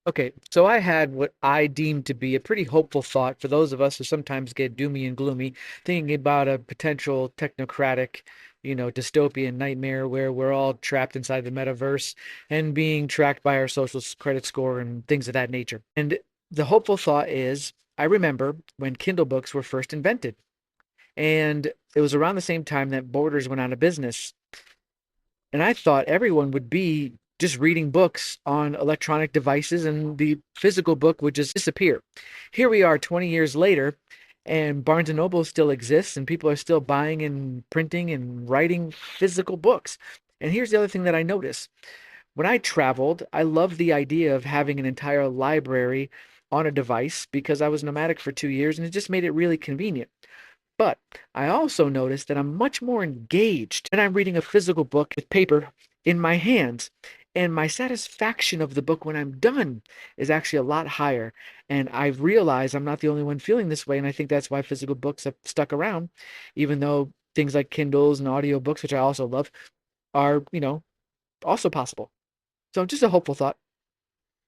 Okay, so I had what I deemed to be a pretty hopeful thought for those of us who sometimes get doomy and gloomy, thinking about a potential technocratic, dystopian nightmare where we're all trapped inside the metaverse and being tracked by our credit score and things of that nature. And the hopeful thought is, I remember when Kindle books were first invented, and it was around the same time that Borders went out of business. And I thought everyone would be just reading books on electronic devices and the physical book would just disappear. Here we are 20 years later, and Barnes and Noble still exists, and people are still buying and printing and writing physical books. And here's the other thing that I noticed. When I traveled, I loved the idea of having an entire library on a device because I was nomadic for 2 years and it just made it really convenient. But I also noticed that I'm much more engaged when I'm reading a physical book with paper in my hands. And my satisfaction of the book when I'm done is actually a lot higher. And I've realized I'm not the only one feeling this way. And I think that's why physical books have stuck around, even though things like Kindles and audiobooks, which I also love, are, also possible. So just a hopeful thought.